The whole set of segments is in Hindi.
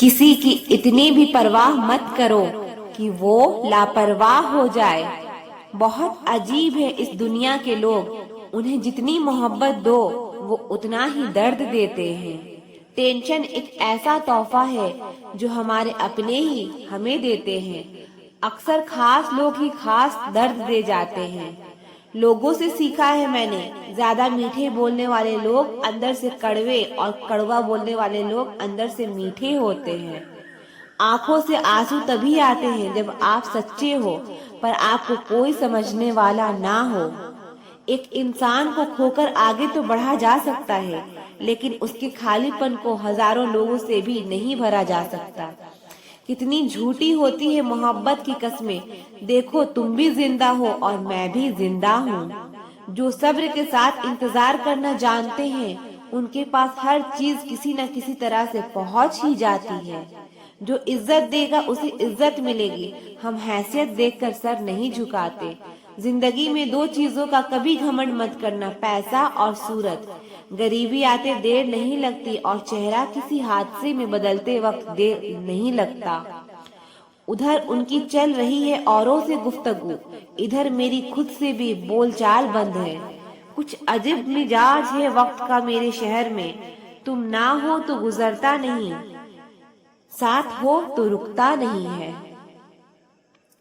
किसी की इतनी भी परवाह मत करो कि वो लापरवाह हो जाए। बहुत अजीब है इस दुनिया के लोग, उन्हें जितनी मोहब्बत दो वो उतना ही दर्द देते हैं। टेंशन एक ऐसा तोहफा है जो हमारे अपने ही हमें देते हैं। अक्सर खास लोग ही खास दर्द दे जाते हैं। लोगों से सीखा है मैंने, ज्यादा मीठे बोलने वाले लोग अंदर से कड़वे और कड़वा बोलने वाले लोग अंदर से मीठे होते हैं। आंखों से आंसू तभी आते हैं जब आप सच्चे हो, पर आपको कोई समझने वाला ना हो। एक इंसान को खोकर आगे तो बढ़ा जा सकता है, लेकिन उसके खालीपन को हजारों लोगों से भी नहीं भरा जा सकता। कितनी झूठी होती है मोहब्बत की कस्में। देखो तुम भी जिंदा हो और मैं भी जिंदा हूँ। जो सब्र के साथ इंतजार करना जानते हैं, उनके पास हर चीज किसी न किसी तरह से पहुंच ही जाती है। जो इज्जत देगा उसे इज्जत मिलेगी। हम हैसियत देखकर सर नहीं झुकाते। जिंदगी में दो चीजों का कभी घमंड मत करना, पैसा और सूरत। गरीबी आते देर नहीं लगती और चेहरा किसी हादसे में बदलते वक्त देर नहीं लगता। उधर उनकी चल रही है औरों से गुफ्तगू, इधर मेरी खुद से भी बोलचाल बंद है। कुछ अजीब मिजाज है वक्त का मेरे शहर में। तुम ना हो तो गुजरता नहीं, साथ हो तो रुकता नहीं है।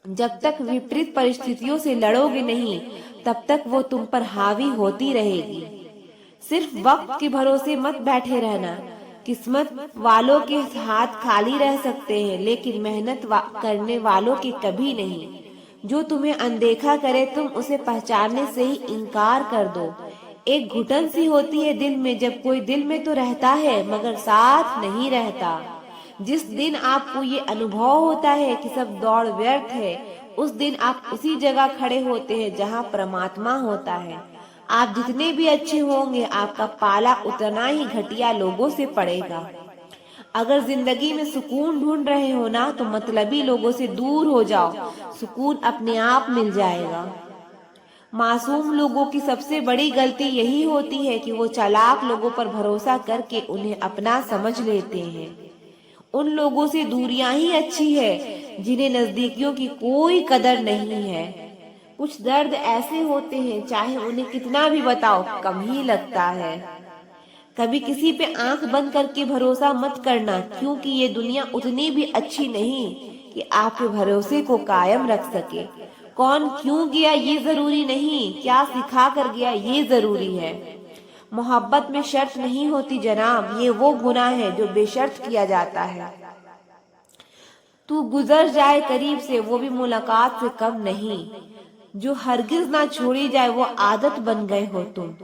जब तक विपरीत परिस्थितियों से लड़ोगे नहीं, तब तक वो तुम पर हावी होती रहेगी। सिर्फ वक्त के भरोसे मत बैठे रहना। किस्मत वालों के हाथ खाली रह सकते हैं, लेकिन मेहनत करने वालों के कभी नहीं। जो तुम्हें अनदेखा करे तुम उसे पहचानने से ही इनकार कर दो। एक घुटन सी होती है दिल में, जब कोई दिल में तो रहता है मगर साथ नहीं रहता। जिस दिन आपको ये अनुभव होता है कि सब दौड़ व्यर्थ है, उस दिन आप उसी जगह खड़े होते हैं जहाँ परमात्मा होता है। आप जितने भी अच्छे होंगे, आपका पाला उतना ही घटिया लोगों से पड़ेगा। अगर जिंदगी में सुकून ढूंढ रहे हो ना, तो मतलबी लोगों से दूर हो जाओ, सुकून अपने आप मिल जाएगा। मासूम लोगों की सबसे बड़ी गलती यही होती है कि वो चालाक लोगों पर भरोसा करके उन्हें अपना समझ लेते हैं। उन लोगों से दूरियां ही अच्छी है जिन्हें नजदीकियों की कोई कदर नहीं है। कुछ दर्द ऐसे होते हैं, चाहे उन्हें कितना भी बताओ कम ही लगता है। कभी किसी पे आंख बंद करके भरोसा मत करना, क्योंकि ये दुनिया उतनी भी अच्छी नहीं कि आपके भरोसे को कायम रख सके। कौन क्यों गया ये जरूरी नहीं, क्या सिखा कर गया ये जरूरी है। मोहब्बत में शर्त नहीं होती जनाब, ये वो गुनाह है जो बेशर्त किया जाता है। तू गुजर जाए करीब से, वो भी मुलाकात से कम नहीं। जो हरगिज ना छोड़ी जाए वो आदत बन गए हो तुम।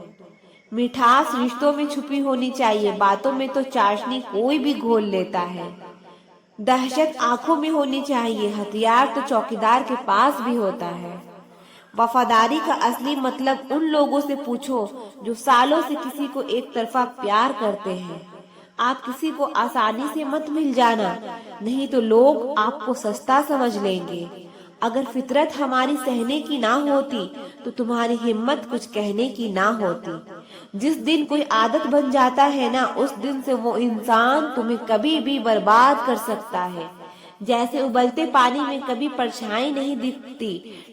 मिठास रिश्तों में छुपी होनी चाहिए, बातों में तो चाशनी कोई भी घोल लेता है। दहशत आंखों में होनी चाहिए, हथियार तो चौकीदार के पास भी होता है। वफादारी का असली मतलब उन लोगों से पूछो जो सालों से किसी को एक तरफा प्यार करते हैं। आप किसी को आसानी से मत मिल जाना, नहीं तो लोग आपको सस्ता समझ लेंगे। अगर फितरत हमारी सहने की ना होती, तो तुम्हारी हिम्मत कुछ कहने की ना होती। जिस दिन कोई आदत बन जाता है ना, उस दिन से वो इंसान तुम्हें कभी भी बर्बाद कर सकता है। जैसे उबलते पानी में कभी परछाई नहीं दिखती,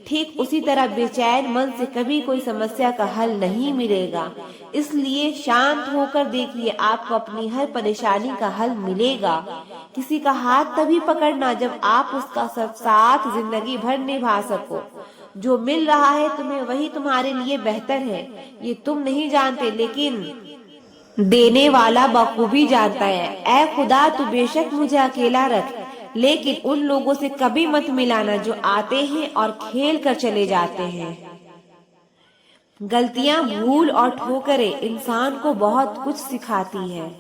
ठीक उसी तरह बेचैन मन से कभी कोई समस्या का हल नहीं मिलेगा। इसलिए शांत होकर देखिए, आपको अपनी हर परेशानी का हल मिलेगा। किसी का हाथ तभी पकड़ना जब आप उसका सब साथ जिंदगी भर निभा सको। जो मिल रहा है तुम्हें वही तुम्हारे लिए बेहतर है, ये तुम नहीं जानते, लेकिन देने वाला बखूबी जानता है। ऐ खुदा, तू बेशक मुझे अकेला रख, लेकिन उन लोगों से कभी मत मिलाना जो आते हैं और खेल कर चले जाते हैं। गलतियां, भूल और ठोकरें इंसान को बहुत कुछ सिखाती है।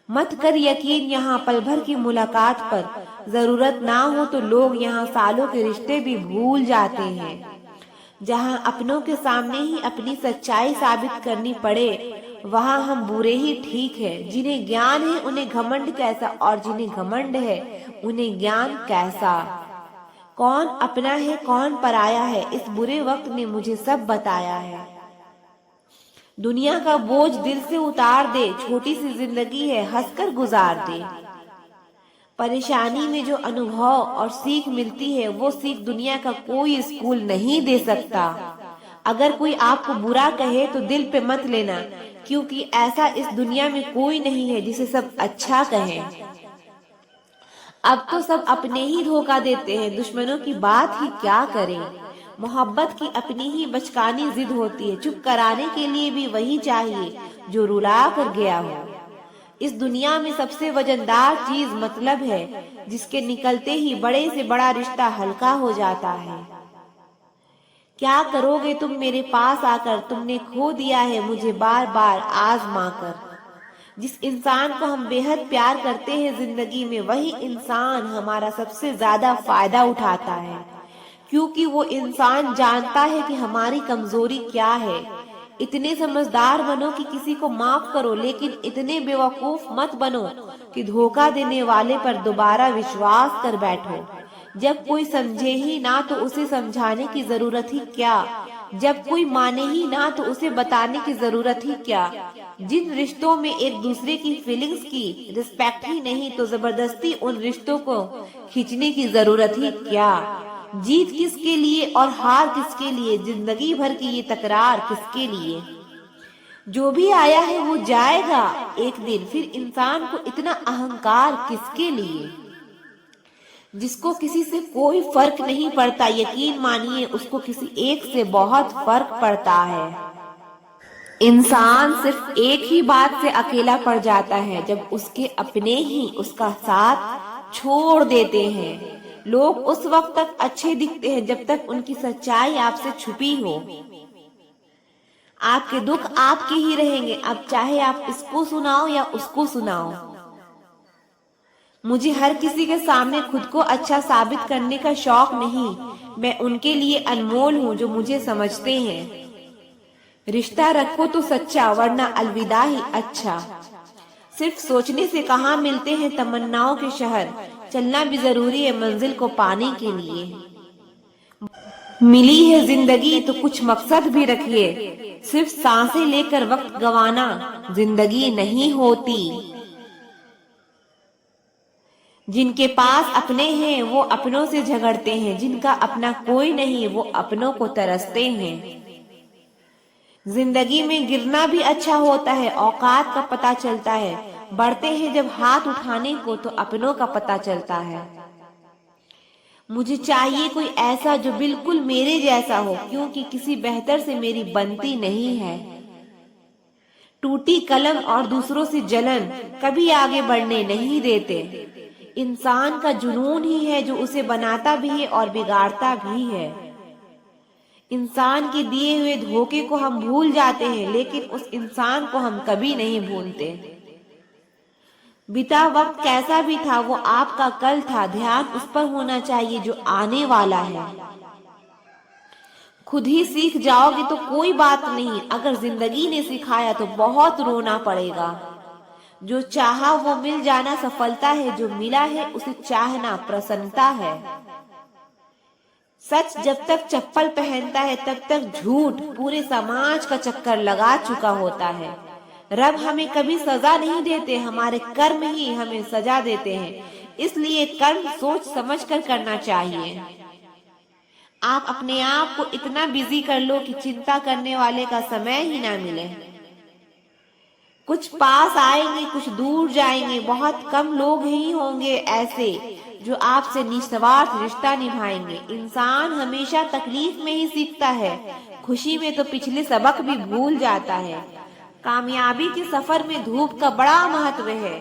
मत कर यकीन यहाँ पल भर की मुलाकात पर, जरूरत ना हो तो लोग यहाँ सालों के रिश्ते भी भूल जाते हैं। जहाँ अपनों के सामने ही अपनी सच्चाई साबित करनी पड़े, वहाँ हम बुरे ही ठीक है। जिन्हें ज्ञान है उन्हें घमंड कैसा, और जिन्हें घमंड है उन्हें ज्ञान कैसा। कौन अपना है कौन पराया है, इस बुरे वक्त ने मुझे सब बताया है। दुनिया का बोझ दिल से उतार दे, छोटी सी जिंदगी है हंसकर गुजार दे। परेशानी में जो अनुभव और सीख मिलती है वो सीख दुनिया का कोई स्कूल नहीं दे सकता। अगर कोई आपको बुरा कहे तो दिल पे मत लेना, क्योंकि ऐसा इस दुनिया में कोई नहीं है जिसे सब अच्छा कहें। अब तो सब अपने ही धोखा देते हैं, दुश्मनों की बात ही क्या करें। मोहब्बत की अपनी ही बचकानी जिद होती है, चुप कराने के लिए भी वही चाहिए जो रुला कर गया हो। इस दुनिया में सबसे वजनदार चीज मतलब है, जिसके निकलते ही बड़े से बड़ा रिश्ता हल्का हो जाता है। क्या करोगे तुम मेरे पास आकर, तुमने खो दिया है मुझे बार बार आजमा कर। जिस इंसान को हम बेहद प्यार करते हैं जिंदगी में, वही इंसान हमारा सबसे ज्यादा फायदा उठाता है, क्योंकि वो इंसान जानता है कि हमारी कमजोरी क्या है। इतने समझदार बनो कि किसी को माफ करो, लेकिन इतने बेवकूफ मत बनो कि धोखा देने वाले पर दोबारा विश्वास कर बैठो। जब कोई समझे ही ना तो उसे समझाने की जरूरत ही क्या, जब कोई माने ही ना तो उसे बताने की जरूरत ही क्या। जिन रिश्तों में एक दूसरे की फीलिंग्स की रिस्पेक्ट ही नहीं तो जबरदस्ती उन रिश्तों को खींचने की जरूरत ही क्या। जीत किसके लिए और हार किसके लिए, जिंदगी भर की ये तकरार किसके लिए। जो भी आया है वो जाएगा एक दिन, फिर इंसान को इतना अहंकार किसके लिए। जिसको किसी से कोई फर्क नहीं पड़ता, यकीन मानिए उसको किसी एक से बहुत फर्क पड़ता है। इंसान सिर्फ एक ही बात से अकेला पड़ जाता है, जब उसके अपने ही उसका साथ छोड़ देते हैं। लोग उस वक्त तक अच्छे दिखते हैं जब तक उनकी सच्चाई आपसे छुपी हो। आपके दुख आपके ही रहेंगे, अब चाहे आप इसको सुनाओ या उसको सुनाओ। मुझे हर किसी के सामने खुद को अच्छा साबित करने का शौक नहीं, मैं उनके लिए अनमोल हूँ जो मुझे समझते हैं। रिश्ता रखो तो सच्चा, वरना अलविदा ही अच्छा। सिर्फ सोचने से कहाँ मिलते हैं तमन्नाओं के शहर, चलना भी जरूरी है मंजिल को पाने के लिए। मिली है जिंदगी तो कुछ मकसद भी रखिए, सिर्फ सांसें लेकर वक्त गवाना जिंदगी नहीं होती। जिनके पास अपने हैं वो अपनों से झगड़ते हैं, जिनका अपना कोई नहीं वो अपनों को तरसते हैं। जिंदगी में गिरना भी अच्छा होता है, औकात का पता चलता है। बढ़ते हैं जब हाथ उठाने को तो अपनों का पता चलता है। मुझे चाहिए कोई ऐसा जो बिल्कुल मेरे जैसा हो, क्योंकि किसी बेहतर से मेरी बनती नहीं है। टूटी कलम और दूसरों से जलन कभी आगे बढ़ने नहीं देते। इंसान का जुनून ही है जो उसे बनाता भी है और बिगाड़ता भी है। इंसान के दिए हुए धोखे को हम भूल जाते हैं, लेकिन उस इंसान को हम कभी नहीं भूलते। बीता वक्त कैसा भी था वो आपका कल था, ध्यान उस पर होना चाहिए जो आने वाला है। खुद ही सीख जाओगे तो कोई बात नहीं, अगर जिंदगी ने सिखाया तो बहुत रोना पड़ेगा। जो चाहा वो मिल जाना सफलता है, जो मिला है उसे चाहना प्रसन्नता है। सच जब तक चप्पल पहनता है तब तक झूठ पूरे समाज का चक्कर लगा चुका होता है। रब हमें कभी सजा नहीं देते, हमारे कर्म ही हमें सजा देते हैं। इसलिए कर्म सोच समझ कर करना चाहिए। आप अपने आप को इतना बिजी कर लो कि चिंता करने वाले का समय ही ना मिले। कुछ पास आएंगे, कुछ दूर जाएंगे, बहुत कम लोग ही होंगे ऐसे जो आपसे निस्वार्थ रिश्ता निभाएंगे। इंसान हमेशा तकलीफ में ही सीखता है, खुशी में तो पिछले सबक भी भूल जाता है। कामयाबी के सफर में धूप का बड़ा महत्व है,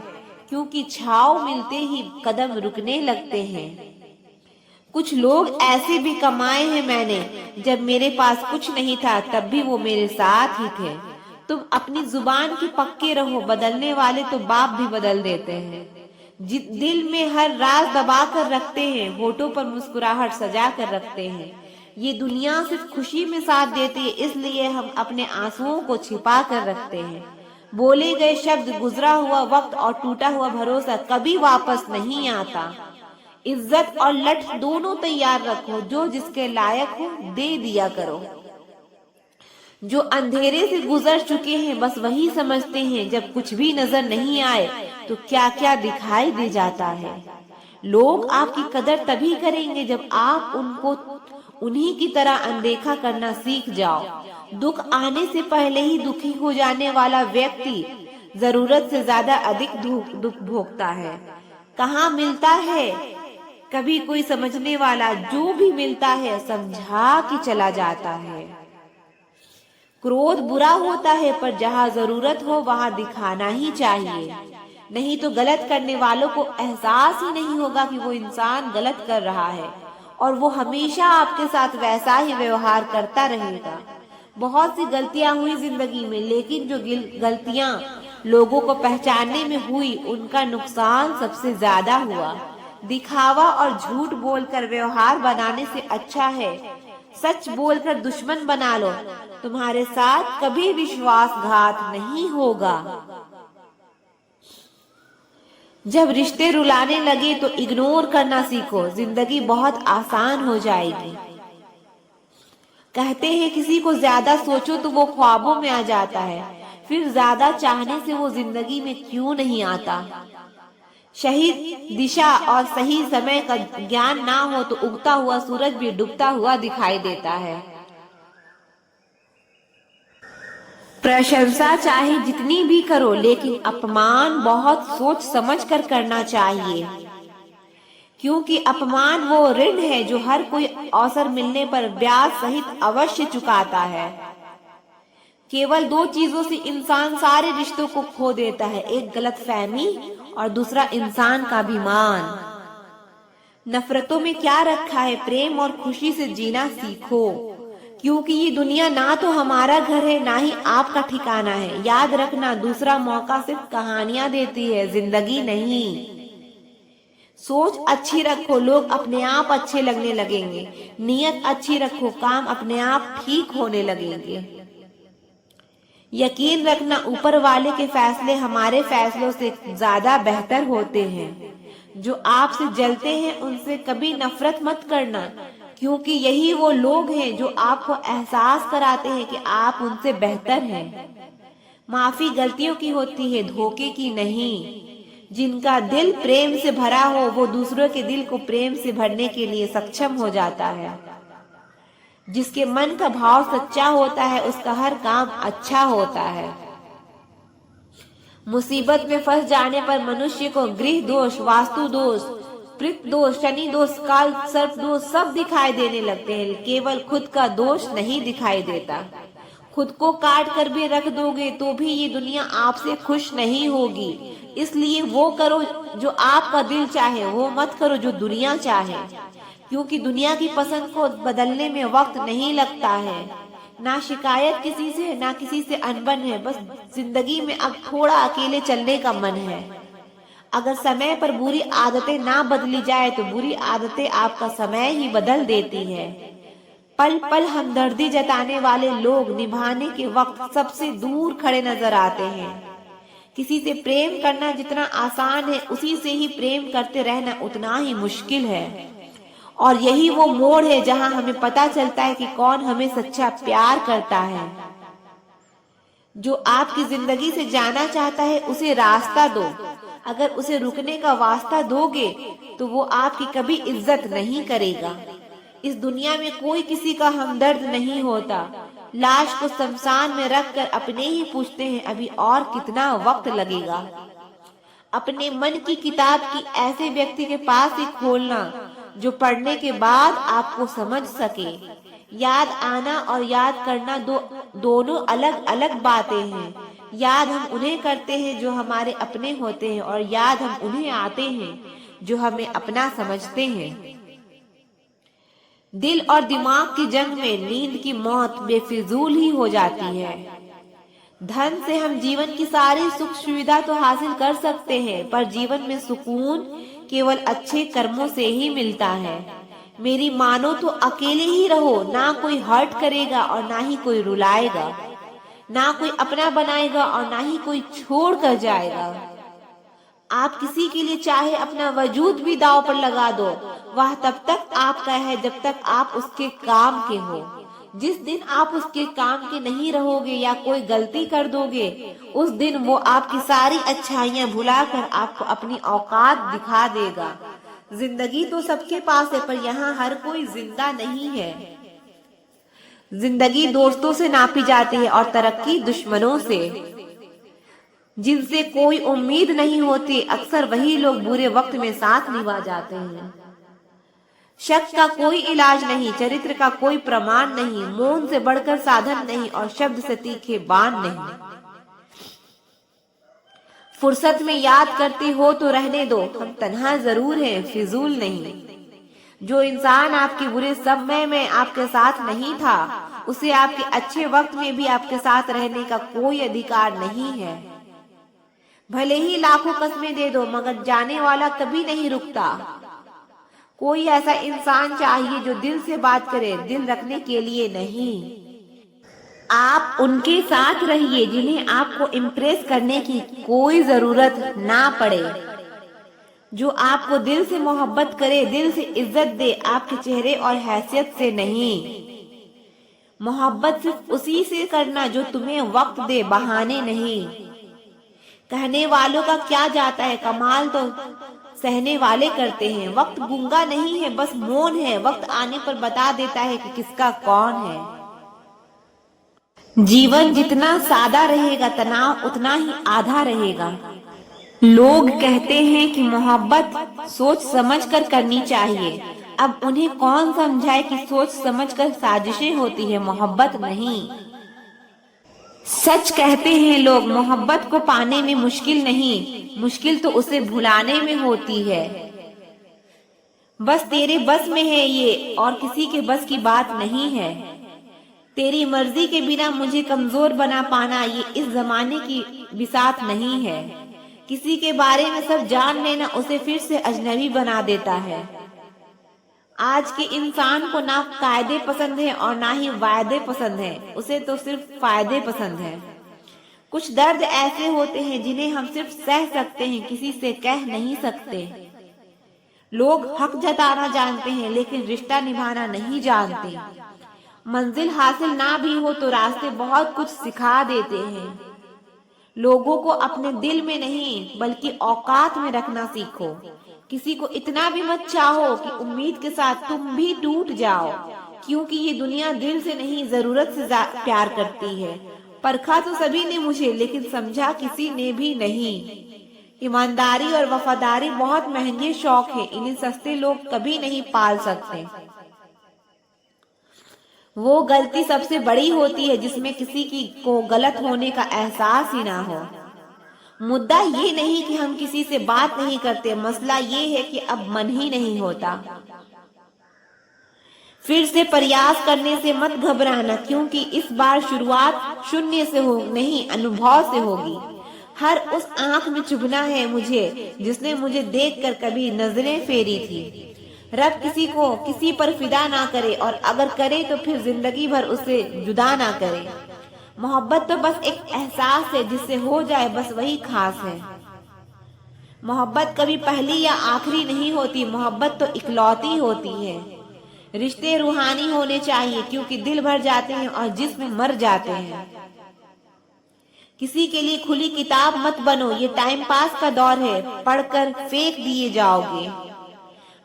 क्योंकि छांव मिलते ही कदम रुकने लगते हैं। कुछ लोग ऐसे भी कमाए हैं मैंने, जब मेरे पास कुछ नहीं था तब भी वो मेरे साथ ही थे। तुम अपनी जुबान की पक्के रहो, बदलने वाले तो बाप भी बदल देते हैं। दिल में हर राज दबा कर रखते हैं, होठों पर मुस्कुराहट सजा कर रखते हैं। ये दुनिया सिर्फ खुशी में साथ देती है, इसलिए हम अपने आंसुओं को छिपा कर रखते हैं। बोले गए शब्द, गुजरा हुआ वक्त और टूटा हुआ भरोसा कभी वापस नहीं आता। इज्जत और लठ दोनों तैयार रखो, जो जिसके लायक हो दे दिया करो। जो अंधेरे से गुजर चुके हैं बस वही समझते हैं, जब कुछ भी नजर नहीं आए तो क्या क्या दिखाई दे जाता है। लोग आपकी कदर तभी करेंगे जब आप उनको उन्हीं की तरह अनदेखा करना सीख जाओ। दुख आने से पहले ही दुखी हो जाने वाला व्यक्ति जरूरत से ज्यादा अधिक दुख भोगता है। कहाँ मिलता है कभी कोई समझने वाला, जो भी मिलता है समझा के चला जाता है। क्रोध बुरा होता है, पर जहाँ जरूरत हो वहाँ दिखाना ही चाहिए, नहीं तो गलत करने वालों को एहसास ही नहीं होगा कि वो इंसान गलत कर रहा है और वो हमेशा आपके साथ वैसा ही व्यवहार करता रहेगा। बहुत सी गलतियां हुई जिंदगी में, लेकिन जो गलतियां लोगों को पहचानने में हुई उनका नुकसान सबसे ज्यादा हुआ। दिखावा और झूठ बोलकर व्यवहार बनाने से अच्छा है सच बोलकर दुश्मन बना लो, तुम्हारे साथ कभी विश्वासघात नहीं होगा। जब रिश्ते रुलाने लगे तो इग्नोर करना सीखो, जिंदगी बहुत आसान हो जाएगी। कहते हैं किसी को ज्यादा सोचो तो वो ख्वाबों में आ जाता है, फिर ज्यादा चाहने से वो जिंदगी में क्यों नहीं आता। सही दिशा और सही समय का ज्ञान ना हो तो उगता हुआ सूरज भी डूबता हुआ दिखाई देता है। प्रशंसा चाहे जितनी भी करो, लेकिन अपमान बहुत सोच समझ कर करना चाहिए, क्योंकि अपमान वो ऋण है जो हर कोई अवसर मिलने पर ब्याज सहित अवश्य चुकाता है। केवल दो चीजों से इंसान सारे रिश्तों को खो देता है, एक गलतफहमी और दूसरा इंसान का अभिमान। नफरतों में क्या रखा है, प्रेम और खुशी से जीना सीखो, क्योंकि ये दुनिया ना तो हमारा घर है ना ही आपका ठिकाना है। याद रखना, दूसरा मौका सिर्फ कहानियां देती है, जिंदगी नहीं। सोच अच्छी रखो, लोग अपने आप अच्छे लगने लगेंगे। नियत अच्छी रखो, काम अपने आप ठीक होने लगेंगे। यकीन रखना, ऊपर वाले के फैसले हमारे फैसलों से ज्यादा बेहतर होते हैं। जो आपसे जलते हैं उनसे कभी नफरत मत करना, क्योंकि यही वो लोग हैं जो आपको एहसास कराते हैं कि आप उनसे बेहतर हैं। माफी गलतियों की होती है, धोखे की नहीं। जिनका दिल प्रेम से भरा हो वो दूसरों के दिल को प्रेम से भरने के लिए सक्षम हो जाता है। जिसके मन का भाव सच्चा होता है उसका हर काम अच्छा होता है। मुसीबत में फंस जाने पर मनुष्य को गृह दोष, वास्तु दोष, पितृ दोष, शनि दोष, काल सर्प दोष सब दिखाई देने लगते हैं, केवल खुद का दोष नहीं दिखाई देता। खुद को काट कर भी रख दोगे तो भी ये दुनिया आपसे खुश नहीं होगी। इसलिए वो करो जो आपका दिल चाहे, वो मत करो जो दुनिया चाहे, क्योंकि दुनिया की पसंद को बदलने में वक्त नहीं लगता है। ना शिकायत किसी से, ना किसी से अनबन है, बस जिंदगी में अब थोड़ा अकेले चलने का मन है। अगर समय पर बुरी आदतें ना बदली जाए तो बुरी आदतें आपका समय ही बदल देती है। पल पल हमदर्दी जताने वाले लोग निभाने के वक्त सबसे दूर खड़े नजर आते हैं। किसी से प्रेम करना जितना आसान है, उसी से ही प्रेम करते रहना उतना ही मुश्किल है। और यही वो मोड़ है जहां हमें पता चलता है कि कौन हमें सच्चा प्यार करता है। जो आपकी जिंदगी से जाना चाहता है उसे रास्ता दो। अगर उसे रुकने का वास्ता दोगे तो वो आपकी कभी इज्जत नहीं करेगा। इस दुनिया में कोई किसी का हमदर्द नहीं होता। लाश को शमशान में रखकर अपने ही पूछते हैं अभी और कितना वक्त लगेगा। अपने मन की किताब की ऐसे व्यक्ति के पास ही खोलना जो पढ़ने के बाद आपको समझ सके। याद आना और याद करना दोनों अलग अलग बातें हैं। याद हम उन्हें करते हैं जो हमारे अपने होते हैं, और याद हम उन्हें आते हैं जो हमें अपना समझते हैं। दिल और दिमाग की जंग में नींद की मौत बेफिजूल ही हो जाती है। धन से हम जीवन की सारी सुख सुविधा तो हासिल कर सकते हैं, पर जीवन में सुकून केवल अच्छे कर्मों से ही मिलता है। मेरी मानो तो अकेले ही रहो, ना कोई हर्ट करेगा और ना ही कोई रुलाएगा, ना कोई अपना बनाएगा और ना ही कोई छोड़ कर जाएगा। आप किसी के लिए चाहे अपना वजूद भी दांव पर लगा दो, वह तब तक आपका है जब तक आप उसके काम के हो। जिस दिन आप उसके काम के नहीं रहोगे या कोई गलती कर दोगे, उस दिन वो आपकी सारी अच्छाइयां भुलाकर आपको अपनी औकात दिखा देगा। जिंदगी तो सबके पास है, पर यहाँ हर कोई जिंदा नहीं है। जिंदगी दोस्तों से नापी जाती है और तरक्की दुश्मनों से। जिनसे कोई उम्मीद नहीं होती, अक्सर वही लोग बुरे वक्त में साथ निभा जाते हैं। शक का कोई इलाज नहीं, चरित्र का कोई प्रमाण नहीं, मौन से बढ़कर साधन नहीं और शब्द से तीखे बाण नहीं। फुर्सत में याद करते हो तो रहने दो, हम तन्हा जरूर हैं, फिजूल नहीं। जो इंसान आपके बुरे समय में आपके साथ नहीं था, उसे आपके अच्छे वक्त में भी आपके साथ रहने का कोई अधिकार नहीं है। भले ही लाखों कस्में दे दो, मगर जाने वाला कभी नहीं रुकता। कोई ऐसा इंसान चाहिए जो दिल से बात करे, दिल रखने के लिए नहीं। आप उनके साथ रहिए जिन्हें आपको इम्प्रेस करने की कोई जरूरत ना पड़े। जो आपको दिल से मोहब्बत करे, दिल से इज्जत दे, आपके चेहरे और हैसियत से नहीं। मोहब्बत सिर्फ उसी से करना जो तुम्हें वक्त दे, बहाने नहीं। कहने वालों का क्या जाता है, कमाल तो सहने वाले करते हैं। वक्त गूंगा नहीं है, बस मौन है। वक्त आने पर बता देता है कि किसका कौन है। जीवन जितना सादा रहेगा, तनाव उतना ही आधा रहेगा। लोग कहते हैं कि मोहब्बत सोच समझकर करनी चाहिए। अब उन्हें कौन समझाए कि सोच समझकर साजिशें होती है, मोहब्बत नहीं। सच कहते हैं लोग, मोहब्बत को पाने में मुश्किल नहीं, मुश्किल तो उसे भुलाने में होती है। बस तेरे बस में है ये, और किसी के बस की बात नहीं है। तेरी मर्जी के बिना मुझे कमजोर बना पाना, ये इस जमाने की बिसात नहीं है। किसी के बारे में सब जान लेना उसे फिर से अजनबी बना देता है। आज के इंसान को ना कायदे पसंद है और ना ही वायदे पसंद है, उसे तो सिर्फ फायदे पसंद है। कुछ दर्द ऐसे होते हैं जिन्हें हम सिर्फ सह सकते हैं, किसी से कह नहीं सकते। लोग हक जताना जानते हैं लेकिन रिश्ता निभाना नहीं जानते। मंजिल हासिल ना भी हो तो रास्ते बहुत कुछ सिखा देते हैं। लोगों को अपने दिल में नहीं बल्कि औकात में रखना सीखो। किसी को इतना भी मत चाहो कि उम्मीद के साथ तुम भी टूट जाओ, क्योंकि ये दुनिया दिल से नहीं जरूरत से प्यार करती है। परखा तो सभी ने मुझे, लेकिन समझा किसी ने भी नहीं। ईमानदारी और वफादारी बहुत महंगे शौक है, इन्हें सस्ते लोग कभी नहीं पाल सकते। वो गलती सबसे बड़ी होती है जिसमें किसी की को गलत होने का एहसास ही ना हो। मुद्दा ये नहीं कि हम किसी से बात नहीं करते, मसला ये है कि अब मन ही नहीं होता। फिर से प्रयास करने से मत घबराना, क्योंकि इस बार शुरुआत शून्य से हो नहीं, अनुभव से होगी। हर उस आंख में चुभना है मुझे जिसने मुझे देखकर कभी नजरें फेरी थी। रब किसी को किसी पर फिदा ना करे, और अगर करे तो फिर जिंदगी भर उसे जुदा ना करे। मोहब्बत तो बस एक एहसास है, जिससे हो जाए बस वही खास है। मोहब्बत कभी पहली या आखिरी नहीं होती, मोहब्बत तो इकलौती होती है। रिश्ते रूहानी होने चाहिए, क्योंकि दिल भर जाते हैं और जिस्म मर जाते हैं। किसी के लिए खुली किताब मत बनो, ये टाइम पास का दौर है, पढ़कर फेंक दिए जाओगे।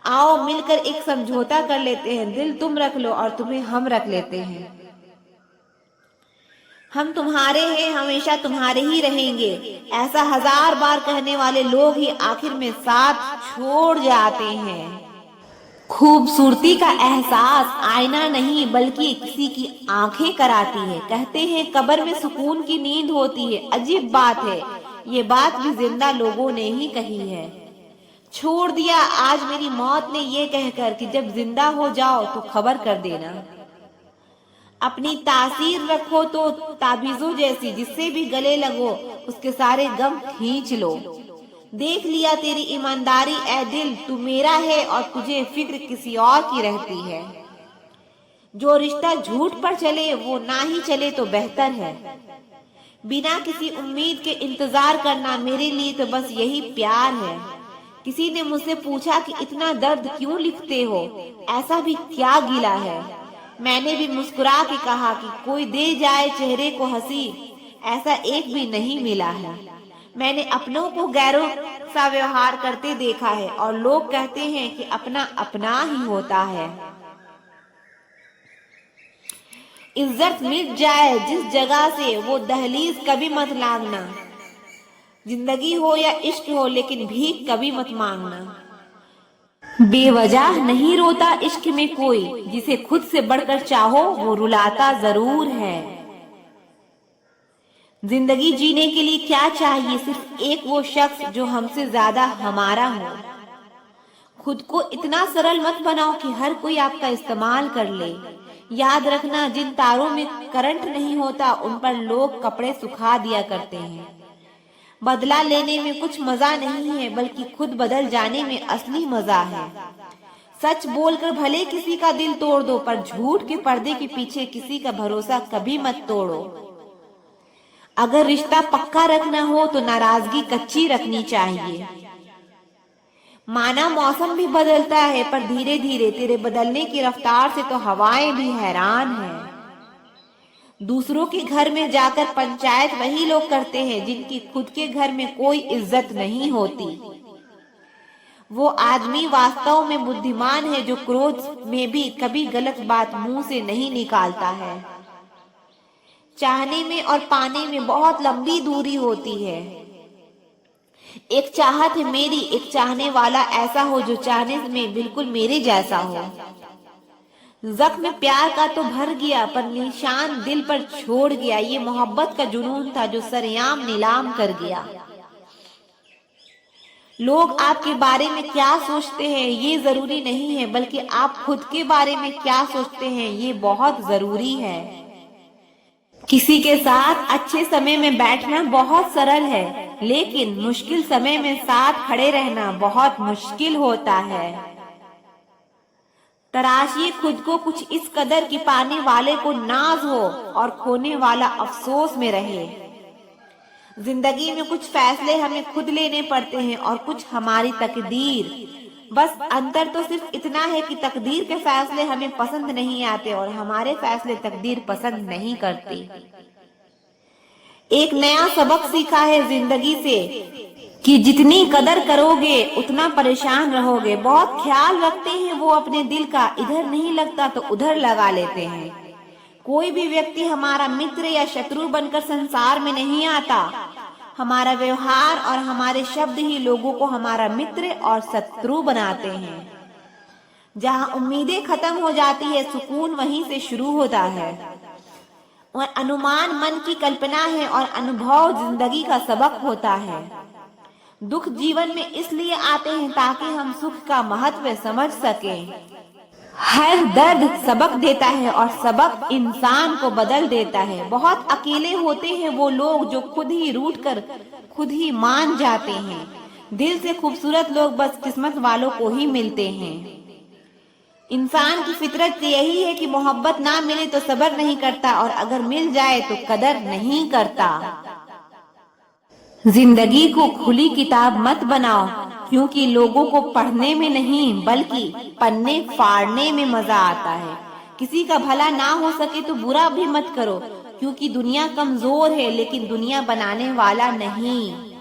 आओ मिलकर एक समझौता कर लेते हैं, दिल तुम रख लो और तुम्हें हम रख लेते हैं। हम तुम्हारे हैं, हमेशा तुम्हारे ही रहेंगे, ऐसा 1000 बार कहने वाले लोग ही आखिर में साथ छोड़ जाते हैं। खूबसूरती का एहसास आईना नहीं बल्कि किसी की आंखें कराती है। कहते हैं कब्र में सुकून की नींद होती है, अजीब बात है, ये बात भी जिंदा लोगों ने ही कही है। छोड़ दिया आज मेरी मौत ने ये कहकर कि जब जिंदा हो जाओ तो खबर कर देना। अपनी तासीर रखो तो ताबीजों जैसी, जिससे भी गले लगो उसके सारे गम खींच लो। देख लिया तेरी ईमानदारी ऐ दिल, तू मेरा है और तुझे फिक्र किसी और की रहती है। जो रिश्ता झूठ पर चले वो ना ही चले तो बेहतर है। बिना किसी उम्मीद के इंतजार करना मेरे लिए तो बस यही प्यार है। किसी ने मुझसे पूछा कि इतना दर्द क्यों लिखते हो, ऐसा भी क्या गिला है। मैंने भी मुस्कुरा के कहा कि कोई दे जाए चेहरे को हंसी, ऐसा एक भी नहीं मिला है। मैंने अपनों को गैरों सा व्यवहार करते देखा है और लोग कहते हैं कि अपना अपना ही होता है। इज्जत मिट जाए जिस जगह से वो दहलीज कभी मत लागना। जिंदगी हो या इश्क हो लेकिन भीख कभी मत मांगना। बेवजह नहीं रोता इश्क में कोई, जिसे खुद से बढ़कर चाहो वो रुलाता जरूर है। जिंदगी जीने के लिए क्या चाहिए, सिर्फ एक वो शख्स जो हमसे ज्यादा हमारा हो। खुद को इतना सरल मत बनाओ कि हर कोई आपका इस्तेमाल कर ले। याद रखना, जिन तारों में करंट नहीं होता उन पर लोग कपड़े सुखा दिया करते हैं। बदला लेने में कुछ मजा नहीं है, बल्कि खुद बदल जाने में असली मजा है। सच बोलकर भले किसी का दिल तोड़ दो, पर झूठ के पर्दे के पीछे किसी का भरोसा कभी मत तोड़ो। अगर रिश्ता पक्का रखना हो तो नाराजगी कच्ची रखनी चाहिए। माना मौसम भी बदलता है, पर धीरे धीरे तेरे बदलने की रफ्तार से तो हवाएं भी हैरान हैं। दूसरों के घर में जाकर पंचायत वही लोग करते हैं जिनकी खुद के घर में कोई इज्जत नहीं होती। वो आदमी वास्तव में बुद्धिमान है जो क्रोध में भी कभी गलत बात मुंह से नहीं निकालता है। चाहने में और पाने में बहुत लंबी दूरी होती है। एक चाहत है मेरी, एक चाहने वाला ऐसा हो जो चाहने में बिल्कुल मेरे जैसा हो। जख्म प्यार का तो भर गया, पर निशान दिल पर छोड़ गया। ये मोहब्बत का जुनून था जो सरेआम नीलाम कर गया। लोग आपके बारे में क्या सोचते हैं ये जरूरी नहीं है, बल्कि आप खुद के बारे में क्या सोचते हैं ये बहुत जरूरी है। किसी के साथ अच्छे समय में बैठना बहुत सरल है, लेकिन मुश्किल समय में साथ खड़े रहना बहुत मुश्किल होता है। तराशिए खुद को कुछ इस कदर कि पाने वाले को नाज हो और खोने वाला अफसोस में रहे। जिंदगी में कुछ फैसले हमें खुद लेने पड़ते हैं और कुछ हमारी तकदीर। बस अंतर तो सिर्फ इतना है कि तकदीर के फैसले हमें पसंद नहीं आते और हमारे फैसले तकदीर पसंद नहीं करती। एक नया सबक सीखा है जिंदगी से कि जितनी कदर करोगे उतना परेशान रहोगे। बहुत ख्याल रखते हैं वो अपने दिल का, इधर नहीं लगता तो उधर लगा लेते हैं। कोई भी व्यक्ति हमारा मित्र या शत्रु बनकर संसार में नहीं आता। हमारा व्यवहार और हमारे शब्द ही लोगों को हमारा मित्र और शत्रु बनाते हैं। जहाँ उम्मीदें खत्म हो जाती है, सुकून वहीं से शुरू होता है। और अनुमान मन की कल्पना है और अनुभव जिंदगी का सबक होता है। दुख जीवन में इसलिए आते हैं ताकि हम सुख का महत्व समझ सकें। हर दर्द सबक देता है और सबक इंसान को बदल देता है। बहुत अकेले होते हैं वो लोग जो खुद ही रूठ कर खुद ही मान जाते हैं। दिल से खूबसूरत लोग बस किस्मत वालों को ही मिलते हैं। इंसान की फितरत यही है कि मोहब्बत ना मिले तो सब्र नहीं करता और अगर मिल जाए तो कदर नहीं करता। जिंदगी को खुली किताब मत बनाओ, क्योंकि लोगों को पढ़ने में नहीं बल्कि पन्ने फाड़ने में मजा आता है। किसी का भला ना हो सके तो बुरा भी मत करो, क्योंकि दुनिया कमजोर है लेकिन दुनिया बनाने वाला नहीं।